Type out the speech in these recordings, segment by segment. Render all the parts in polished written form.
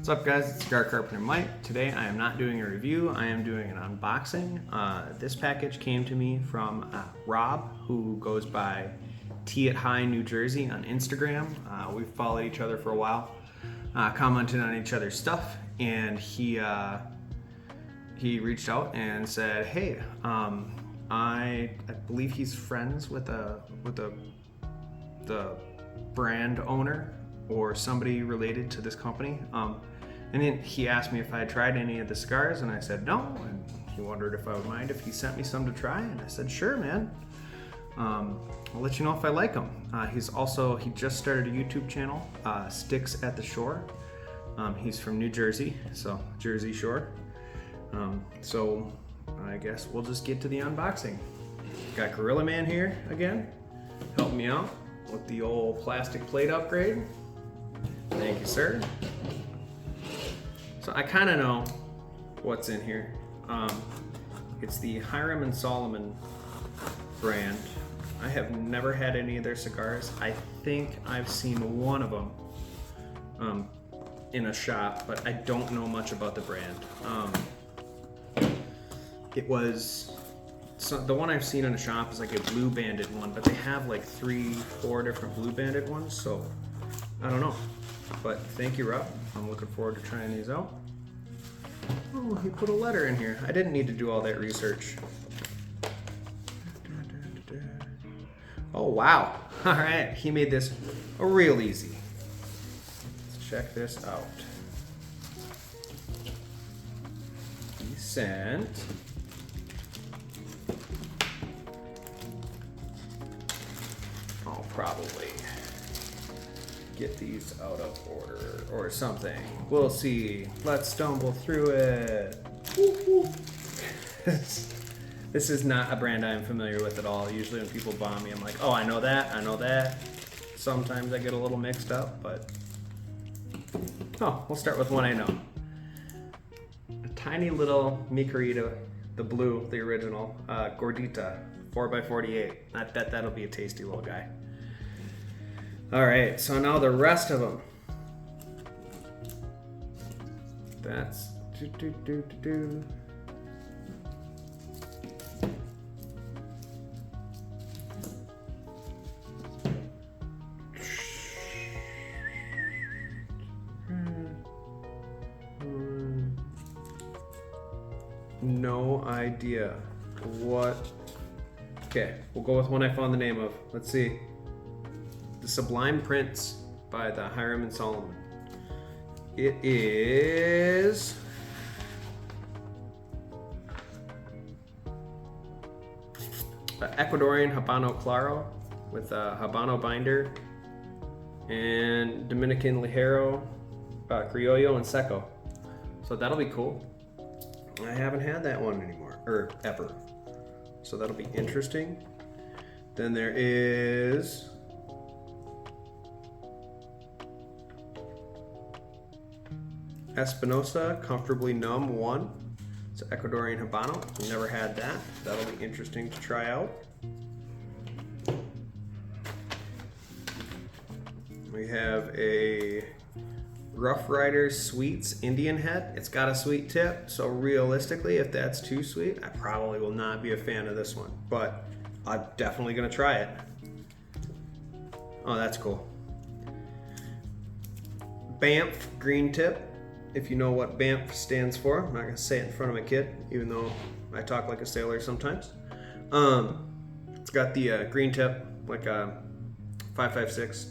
What's up guys, it's Cigar Carpenter Mike. Today I am not doing a review, I am doing an unboxing. This package came to me from Rob, who goes by Tea at High New Jersey on Instagram. We've followed each other for a while, commented on each other's stuff, and he reached out and said, hey, I believe he's friends with the brand owner or somebody related to this company. And then he asked me if I had tried any of the cigars, and I said no, and he wondered if I would mind if he sent me some to try, and I said sure, man. I'll let you know if I like them. He just started a YouTube channel, Sticks at the Shore. He's from New Jersey, so Jersey Shore. So I guess we'll just get to the unboxing. Got Gorilla Man here again, helping me out with the old plastic plate upgrade. Thank you, sir. So I kind of know what's in here. It's the Hiram and Solomon brand. I have never had any of their cigars. I think I've seen one of them in a shop, but I don't know much about the brand. The one I've seen in a shop is like a blue banded one, but they have like 3-4 different blue banded ones, so I don't know. But thank you, Rob. I'm looking forward to trying these out. Oh, he put a letter in here. I didn't need to do all that research. Oh, wow. All right, he made this real easy. Let's check this out. He sent probably get these out of order or something. We'll see. Let's stumble through it. This is not a brand I'm familiar with at all. Usually when people bomb me, I'm like, oh, I know that, I know that. Sometimes I get a little mixed up, but we'll start with one I know. A tiny little Micarita, the blue, the original, Gordita, 4x48. I bet that'll be a tasty little guy. All right, so now the rest of them. That's no idea what. Okay, we'll go with one I found the name of. Let's see. The Sublime Prince by the Hiram and Solomon. It is Ecuadorian Habano Claro with a Habano binder and Dominican Ligero, Criollo, and Seco. So that'll be cool. I haven't had that one anymore, or ever. So that'll be interesting. Then there is Espinosa Comfortably Numb 1. It's an Ecuadorian Habano. Never had that. That'll be interesting to try out. We have a Rough Rider Sweets Indian Head. It's got a sweet tip, so realistically, if that's too sweet, I probably will not be a fan of this one, but I'm definitely gonna try it. Oh, that's cool. Banff Green Tip. If you know what Banff stands for, I'm not gonna say it in front of my kid, even though I talk like a sailor sometimes. It's got the green tip, like a 5.56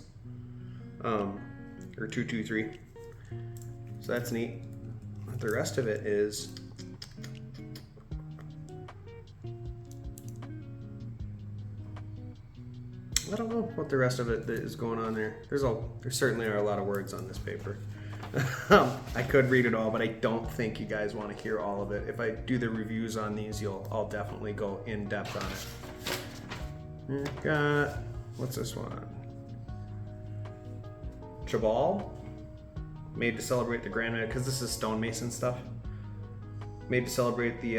or 2.23. So that's neat. But the rest of it is I don't know what the rest of it is going on there. There certainly are a lot of words on this paper. I could read it all, but I don't think you guys want to hear all of it. If I do the reviews on these, I'll definitely go in depth on it. We've got, what's this one? Chabal, made to celebrate the Grandmaster, because this is stonemason stuff. Made to celebrate the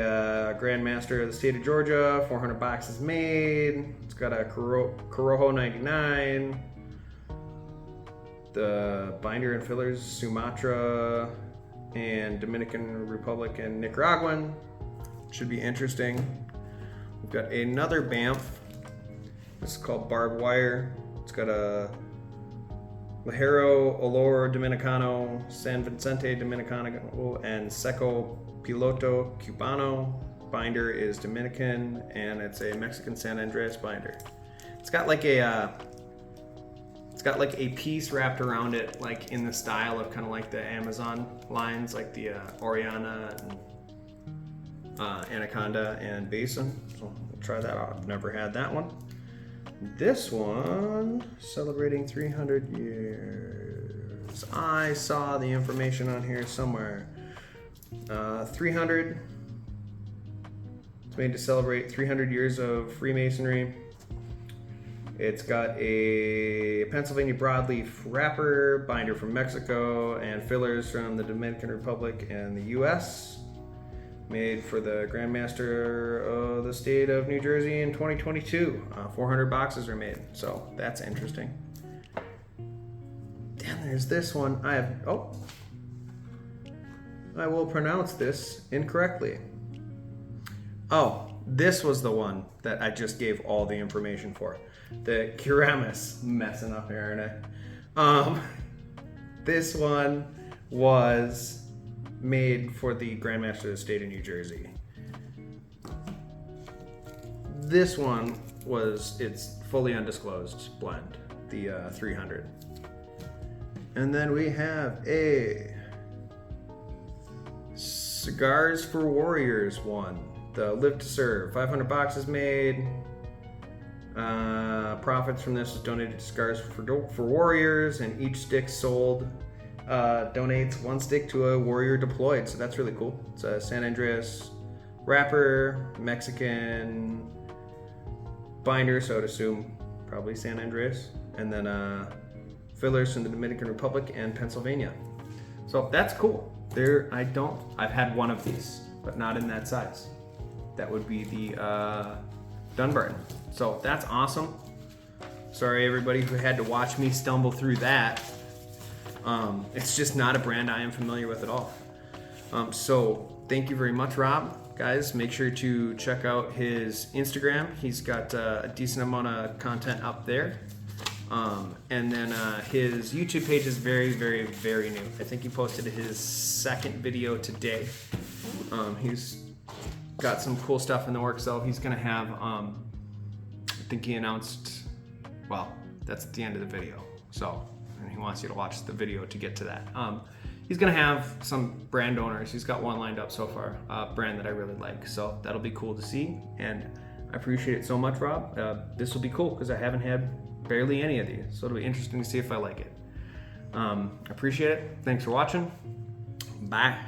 Grandmaster of the state of Georgia. 400 boxes made. It's got a Corojo 99. The binder and fillers, Sumatra and Dominican Republic and Nicaraguan. Should be interesting. We've got another Banff. This is called Barbed Wire. It's got a Ligero Olor Dominicano, San Vicente Dominicano, and Seco Piloto Cubano. Binder is Dominican, and it's a Mexican San Andres binder. It's got like a piece wrapped around it, like in the style of kind of like the Amazon lines, like the Oriana and Anaconda and Basin. So we'll try that out. I've never had that one. This one, celebrating 300 years. I saw the information on here somewhere. 300. It's made to celebrate 300 years of Freemasonry. It's got a Pennsylvania broadleaf wrapper, binder from Mexico, and fillers from the Dominican Republic and the US. Made for the Grandmaster of the state of New Jersey in 2022. 400 boxes are made, so that's interesting. Then there's this one. I will pronounce this incorrectly. Oh, this was the one that I just gave all the information for. The Keramis, messing up here, aren't I? This one was made for the Grandmaster of the state of New Jersey. This one it's fully undisclosed blend, the 300. And then we have a Cigars for Warriors one, the Live to Serve, 500 boxes made. Profits from this is donated to Cigars for Warriors, and each stick sold donates one stick to a warrior deployed, so that's really cool. It's a San Andreas wrapper, Mexican binder, so I'd assume probably San Andreas, and then fillers from the Dominican Republic and Pennsylvania. So that's cool. I've had one of these, but not in that size. That would be the Dunbarton. So that's awesome. Sorry everybody who had to watch me stumble through that. It's just not a brand I am familiar with at all. So thank you very much, Rob. Guys, make sure to check out his Instagram. He's got a decent amount of content up there. And then his YouTube page is very, very, very new. I think he posted his second video today. He's got some cool stuff in the works, though. He's gonna have, I think he announced, well, that's at the end of the video. So, and he wants you to watch the video to get to that. He's gonna have some brand owners. He's got one lined up so far, a brand that I really like. So that'll be cool to see. And I appreciate it so much, Rob. This will be cool because I haven't had barely any of these. So it'll be interesting to see if I like it. Appreciate it. Thanks for watching. Bye.